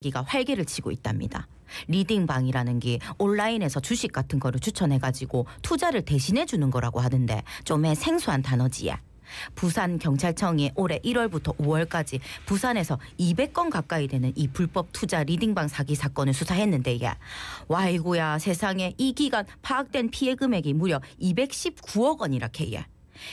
기가 활개를 치고 있답니다. 리딩방이라는 게 온라인에서 주식 같은 거를 추천해가지고 투자를 대신해 주는 거라고 하던데 좀의 생소한 단어지야. 부산경찰청이 올해 1월부터 5월까지 부산에서 200건 가까이 되는 이 불법 투자 리딩방 사기 사건을 수사했는데 와이고야 세상에 이 기간 파악된 피해 금액이 무려 219억 원이라 캐야.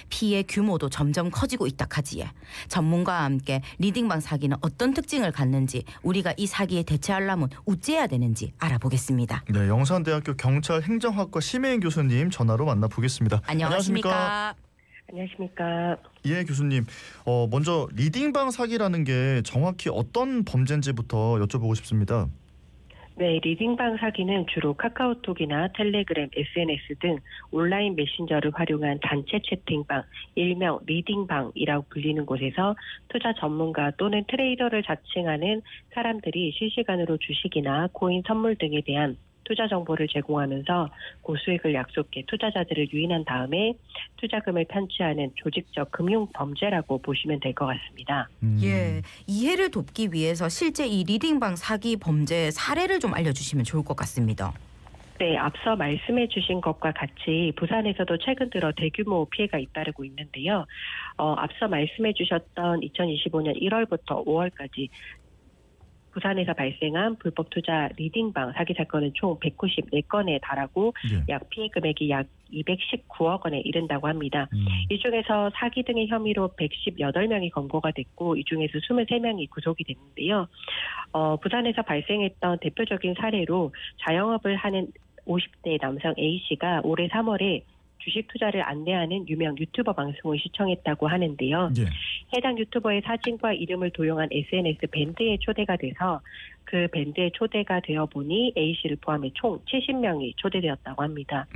피해 규모도 점점 커지고 있다 카지에. 전문가와 함께 리딩방 사기는 어떤 특징을 갖는지, 우리가 이 사기에 대처하려면 어째야 되는지 알아보겠습니다. 네, 영산대학교 경찰행정학과 심혜인 교수님 전화로 만나보겠습니다. 안녕하십니까? 안녕하십니까? 예, 교수님. 먼저 리딩방 사기라는 게 정확히 어떤 범죄인지부터 여쭤보고 싶습니다. 네, 리딩방 사기는 주로 카카오톡이나 텔레그램, SNS 등 온라인 메신저를 활용한 단체 채팅방, 일명 리딩방이라고 불리는 곳에서 투자 전문가 또는 트레이더를 자칭하는 사람들이 실시간으로 주식이나 코인 선물 등에 대한 투자 정보를 제공하면서 고수익을 약속해 투자자들을 유인한 다음에 투자금을 편취하는 조직적 금융 범죄라고 보시면 될 것 같습니다. 예, 이해를 돕기 위해서 실제 이 리딩방 사기 범죄 사례를 좀 알려주시면 좋을 것 같습니다. 네, 앞서 말씀해 주신 것과 같이 부산에서도 최근 들어 대규모 피해가 잇따르고 있는데요. 앞서 말씀해 주셨던 2025년 1월부터 5월까지 부산에서 발생한 불법 투자 리딩방 사기 사건은 총 194건에 달하고 약 피해 금액이 약 219억 원에 이른다고 합니다. 이 중에서 사기 등의 혐의로 118명이 검거가 됐고 이 중에서 23명이 구속이 됐는데요. 부산에서 발생했던 대표적인 사례로 자영업을 하는 50대 남성 A씨가 올해 3월에 주식 투자를 안내하는 유명 유튜버 방송을 시청했다고 하는데요. 예. 해당 유튜버의 사진과 이름을 도용한 SNS 밴드에 초대가 돼서 그 밴드에 초대가 되어 보니 A씨를 포함해 총 70명이 초대되었다고 합니다.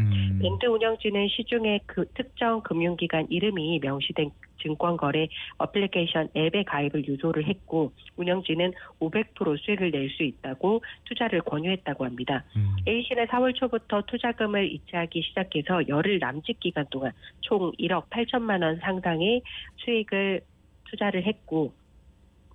밴드 운영진은 시중에 그 특정 금융기관 이름이 명시된 증권거래 어플리케이션 앱에 가입을 유도를 했고 운영진은 500% 수익을 낼 수 있다고 투자를 권유했다고 합니다. A씨는 4월 초부터 투자금을 이체하기 시작해서 열흘 남짓 기간 동안 총 1억 8천만 원 상당의 수익을 투자를 했고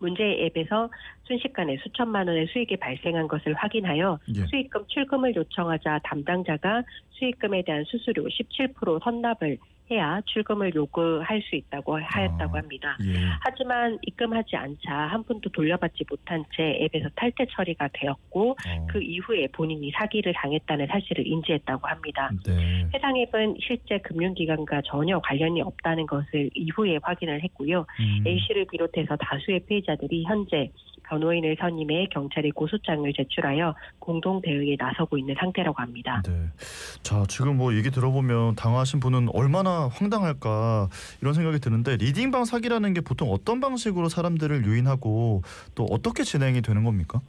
문제의 앱에서 순식간에 수천만 원의 수익이 발생한 것을 확인하여 수익금 출금을 요청하자 담당자가 수익금에 대한 수수료 17% 헌납을 해야 출금을 요구할 수 있다고 하였다고 합니다. 하지만 입금하지 않자 한 푼도 돌려받지 못한 채 앱에서 탈퇴 처리가 되었고 그 이후에 본인이 사기를 당했다는 사실을 인지했다고 합니다. 네. 해당 앱은 실제 금융기관과 전혀 관련이 없다는 것을 이후에 확인을 했고요. A씨를 비롯해서 다수의 피해자들이 현재 변호인을 선임해 경찰에 고소장을 제출하여 공동 대응에 나서고 있는 상태라고 합니다. 네. 자, 지금 뭐 얘기 들어보면 당하신 분은 얼마나 황당할까 이런 생각이 드는데 리딩방 사기라는 게 보통 어떤 방식으로 사람들을 유인하고 또 어떻게 진행이 되는 겁니까?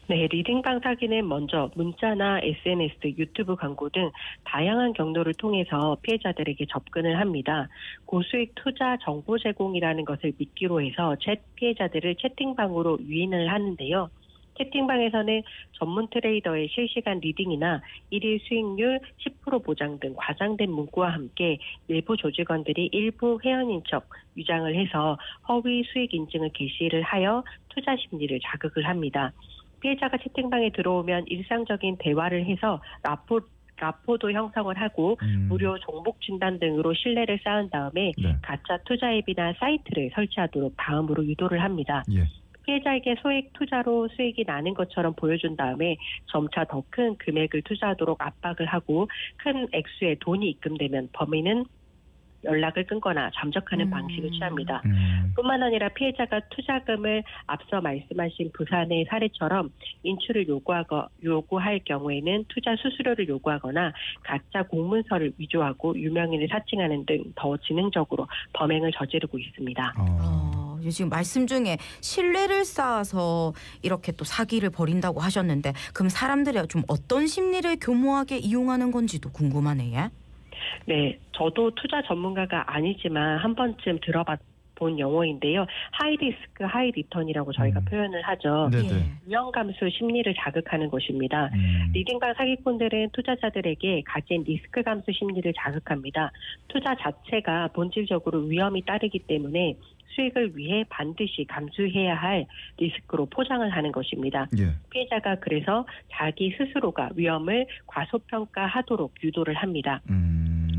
네, 리딩방 사기는 먼저 문자나 SNS, 유튜브 광고 등 다양한 경로를 통해서 피해자들에게 접근을 합니다. 고수익 투자 정보 제공이라는 것을 미끼로 해서 피해자들을 채팅방으로 유인을 하는데요. 채팅방에서는 전문 트레이더의 실시간 리딩이나 일일 수익률 10% 보장 등 과장된 문구와 함께 일부 조직원들이 일부 회원인 척 위장을 해서 허위 수익 인증을 게시를 하여 투자 심리를 자극을 합니다. 피해자가 채팅방에 들어오면 일상적인 대화를 해서 라포도 형성을 하고 무료 종목 진단 등으로 신뢰를 쌓은 다음에 가짜 투자 앱이나 사이트를 설치하도록 다음으로 유도를 합니다. 피해자에게 소액 투자로 수익이 나는 것처럼 보여준 다음에 점차 더 큰 금액을 투자하도록 압박을 하고 큰 액수의 돈이 입금되면 범인은 연락을 끊거나 잠적하는 방식을 취합니다. 뿐만 아니라 피해자가 투자금을 앞서 말씀하신 부산의 사례처럼 인출을 요구할 경우에는 투자 수수료를 요구하거나 가짜 공문서를 위조하고 유명인을 사칭하는 등 더 지능적으로 범행을 저지르고 있습니다. 지금 말씀 중에 신뢰를 쌓아서 이렇게 또 사기를 벌인다고 하셨는데 그럼 사람들이 좀 어떤 심리를 교모하게 이용하는 건지도 궁금하네요. 네, 저도 투자 전문가가 아니지만 한 번쯤 들어본 용어인데요. 하이 리스크, 하이 리턴이라고 저희가 표현을 하죠. 위험 감수 심리를 자극하는 것입니다. 리딩방 사기꾼들은 투자자들에게 가진 리스크 감수 심리를 자극합니다. 투자 자체가 본질적으로 위험이 따르기 때문에 수익을 위해 반드시 감수해야 할 리스크로 포장을 하는 것입니다. 예. 피해자가 그래서 자기 스스로가 위험을 과소평가하도록 유도를 합니다.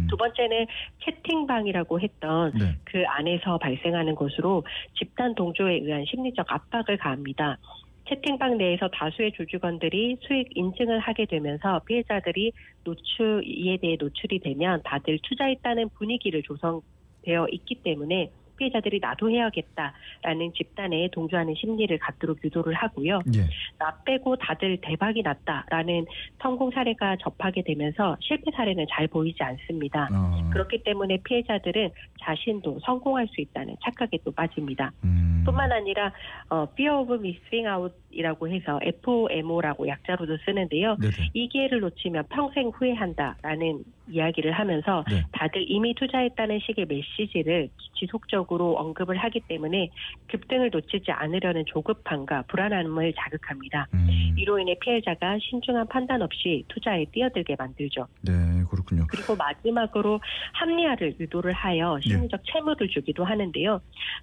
두 번째는 채팅방이라고 했던 네. 그 안에서 발생하는 것으로 집단 동조에 의한 심리적 압박을 가합니다. 채팅방 내에서 다수의 조직원들이 수익 인증을 하게 되면서 피해자들이 이에 대해 노출이 되면 다들 투자했다는 분위기를 조성되어 있기 때문에 피해자들이 나도 해야겠다라는 집단에 동조하는 심리를 갖도록 유도를 하고요. 예. 나 빼고 다들 대박이 났다라는 성공 사례가 접하게 되면서 실패 사례는 잘 보이지 않습니다. 그렇기 때문에 피해자들은 자신도 성공할 수 있다는 착각에 또 빠집니다. 뿐만 아니라 Fear of Missing Out이라고 해서 FOMO라고 약자로도 쓰는데요. 네네. 이 기회를 놓치면 평생 후회한다라는 이야기를 하면서 네. 다들 이미 투자했다는 식의 메시지를 지속적으로 언급을 하기 때문에 급등을 놓치지 않으려는 조급함과 불안함을 자극합니다. 이로 인해 피해자가 신중한 판단 없이 투자에 뛰어들게 만들죠. 네, 그렇군요. 그리고 마지막으로 합리화를 유도를 하여 심리적 채무를 주기도 하는데요.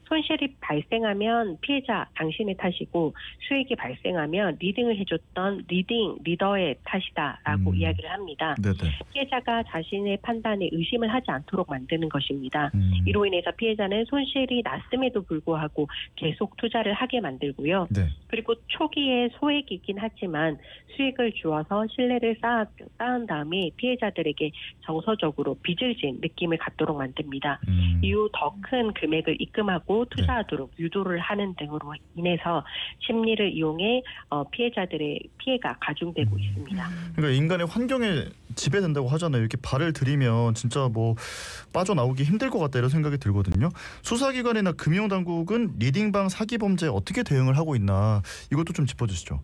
손실이 발생하면 피해자 당신의 탓이고 수익이 발생하면 리딩을 해줬던 리더의 탓이다라고 이야기를 합니다. 네네. 피해자가 자신의 판단에 의심을 하지 않도록 만드는 것입니다. 이로 인해서 피해자는 손실이 났음에도 불구하고 계속 투자를 하게 만들고요. 네. 그리고 초기에 소액이긴 하지만 수익을 주어서 신뢰를 쌓은 다음에 피해자들에게 정서적으로 빚을 진 느낌을 갖도록 만듭니다. 이후 더 큰 금액을 입금하고 투자하도록 유도를 하는 등으로 인해서 심리를 이용해 피해자들의 피해가 가중되고 있습니다. 그러니까 인간의 환경에 지배된다고 하잖아요. 이렇게 발을 들이면 진짜 뭐 빠져나오기 힘들 것 같다 이런 생각이 들거든요. 수사기관이나 금융당국은 리딩방 사기 범죄에 어떻게 대응을 하고 있나 이것도 좀 짚어주시죠.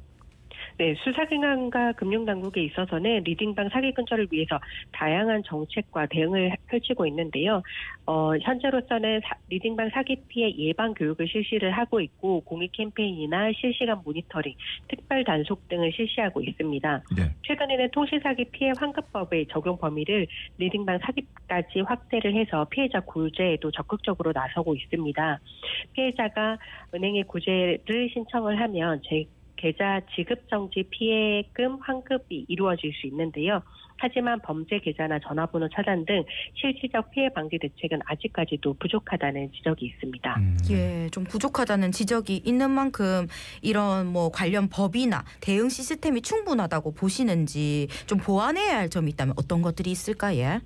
네, 수사기관과 금융당국에 있어서는 리딩방 사기 근절을 위해서 다양한 정책과 대응을 펼치고 있는데요. 현재로서는 리딩방 사기 피해 예방 교육을 실시를 하고 있고 공익 캠페인이나 실시간 모니터링, 특별 단속 등을 실시하고 있습니다. 네. 최근에는 통신사기 피해 환급법의 적용 범위를 리딩방 사기까지 확대를 해서 피해자 구제에도 적극적으로 나서고 있습니다. 피해자가 은행에 구제를 신청을 하면 계좌 지급 정지 피해금 환급이 이루어질 수 있는데요. 하지만 범죄 계좌나 전화번호 차단 등 실질적 피해 방지 대책은 아직까지도 부족하다는 지적이 있습니다. 예, 좀 부족하다는 지적이 있는 만큼 이런 뭐 관련 법이나 대응 시스템이 충분하다고 보시는지 좀 보완해야 할 점이 있다면 어떤 것들이 있을까요?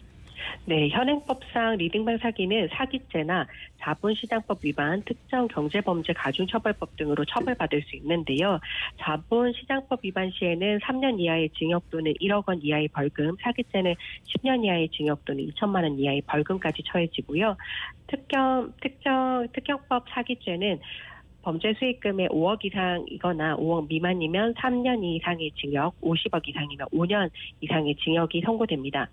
네, 현행법상 리딩방 사기는 사기죄나 자본시장법 위반, 특정 경제범죄 가중처벌법 등으로 처벌받을 수 있는데요. 자본시장법 위반 시에는 3년 이하의 징역 또는 1억 원 이하의 벌금, 사기죄는 10년 이하의 징역 또는 2천만 원 이하의 벌금까지 처해지고요. 특경법 사기죄는 범죄 수익금의 5억 이상이거나 5억 미만이면 3년 이상의 징역, 50억 이상이면 5년 이상의 징역이 선고됩니다.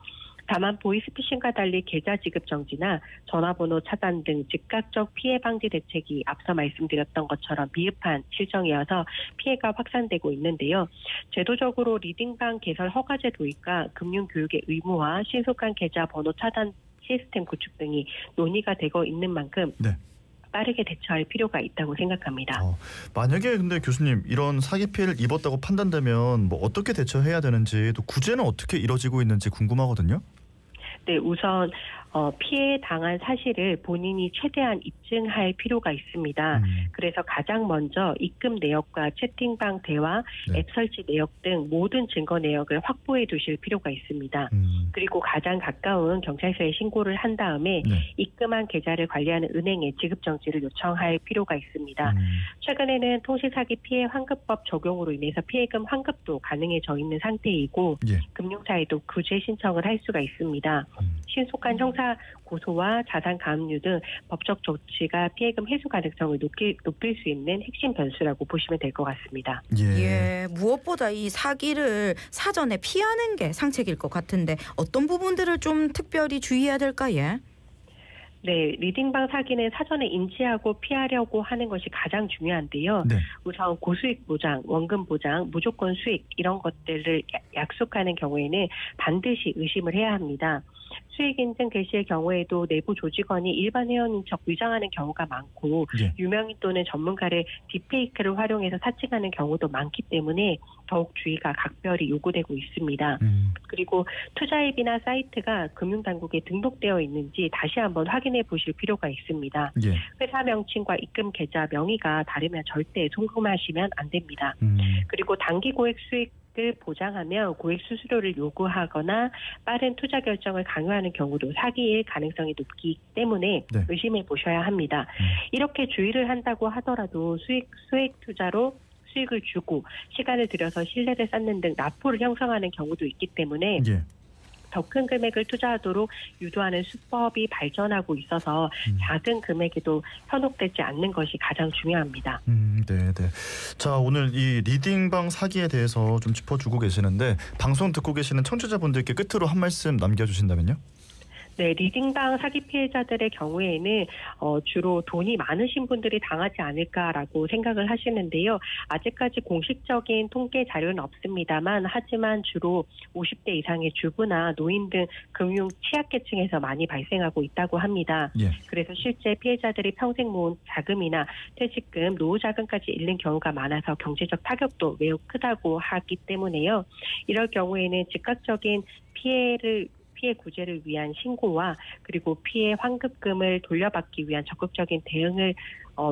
다만 보이스피싱과 달리 계좌 지급 정지나 전화번호 차단 등 즉각적 피해 방지 대책이 앞서 말씀드렸던 것처럼 미흡한 실정이어서 피해가 확산되고 있는데요. 제도적으로 리딩방 개설 허가제 도입과 금융교육의 의무화, 신속한 계좌 번호 차단 시스템 구축 등이 논의가 되고 있는 만큼 네. 빠르게 대처할 필요가 있다고 생각합니다. 만약에 근데 교수님 이런 사기 피해를 입었다고 판단되면 뭐 어떻게 대처해야 되는지 또 구제는 어떻게 이뤄지고 있는지 궁금하거든요. 네, 우선 피해 당한 사실을 본인이 최대한 입증할 필요가 있습니다. 그래서 가장 먼저 입금 내역과 채팅방 대화, 네. 앱 설치 내역 등 모든 증거 내역을 확보해 두실 필요가 있습니다. 그리고 가장 가까운 경찰서에 신고를 한 다음에 네. 입금한 계좌를 관리하는 은행에 지급 정지를 요청할 필요가 있습니다. 최근에는 통신사기 피해 환급법 적용으로 인해서 피해금 환급도 가능해져 있는 상태이고 예. 금융사에도 구제 신청을 할 수가 있습니다. 신속한 형사 고소와 자산 가압류 등 법적 조치가 피해금 회수 가능성을 높일 수 있는 핵심 변수라고 보시면 될 것 같습니다. 예, 무엇보다 이 사기를 사전에 피하는 게 상책일 것 같은데 어떤 부분들을 좀 특별히 주의해야 될까요? 네, 리딩방 사기는 사전에 인지하고 피하려고 하는 것이 가장 중요한데요. 네. 우선 고수익 보장, 원금 보장, 무조건 수익 이런 것들을 약속하는 경우에는 반드시 의심을 해야 합니다. 수익 인증 게시의 경우에도 내부 조직원이 일반 회원인 척 위장하는 경우가 많고 예. 유명인 또는 전문가를 딥페이크를 활용해서 사칭하는 경우도 많기 때문에 더욱 주의가 각별히 요구되고 있습니다. 그리고 투자앱이나 사이트가 금융당국에 등록되어 있는지 다시 한번 확인해 보실 필요가 있습니다. 예. 회사 명칭과 입금 계좌 명의가 다르면 절대 송금하시면 안 됩니다. 그리고 단기 고액 수익을 보장하며 고액 수수료를 요구하거나 빠른 투자 결정을 강요하는 경우도 사기일 가능성이 높기 때문에 네. 의심해 보셔야 합니다. 이렇게 주의를 한다고 하더라도 수익 투자로 수익을 주고 시간을 들여서 신뢰를 쌓는 등 라포를 형성하는 경우도 있기 때문에 예. 더 큰 금액을 투자하도록 유도하는 수법이 발전하고 있어서 작은 금액에도 현혹되지 않는 것이 가장 중요합니다. 네. 자, 오늘 이 리딩방 사기에 대해서 좀 짚어주고 계시는데 방송 듣고 계시는 청취자분들께 끝으로 한 말씀 남겨주신다면요? 네, 리딩방 사기 피해자들의 경우에는 주로 돈이 많으신 분들이 당하지 않을까라고 생각을 하시는데요. 아직까지 공식적인 통계 자료는 없습니다만 하지만 주로 50대 이상의 주부나 노인 등 금융 취약계층에서 많이 발생하고 있다고 합니다. 예. 그래서 실제 피해자들이 평생 모은 자금이나 퇴직금, 노후자금까지 잃는 경우가 많아서 경제적 타격도 매우 크다고 하기 때문에요. 이럴 경우에는 즉각적인 피해 구제를 위한 신고와 그리고 피해 환급금을 돌려받기 위한 적극적인 대응을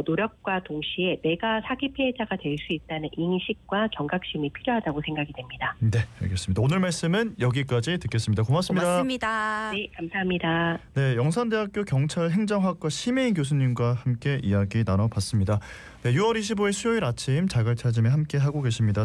노력과 동시에 내가 사기 피해자가 될 수 있다는 인식과 경각심이 필요하다고 생각이 됩니다. 네, 알겠습니다. 오늘 말씀은 여기까지 듣겠습니다. 고맙습니다. 고맙습니다. 네, 감사합니다. 네, 영산대학교 경찰행정학과 심혜인 교수님과 함께 이야기 나눠봤습니다. 네, 6월 25일 수요일 아침 자갈찾음에 함께 하고 계십니다.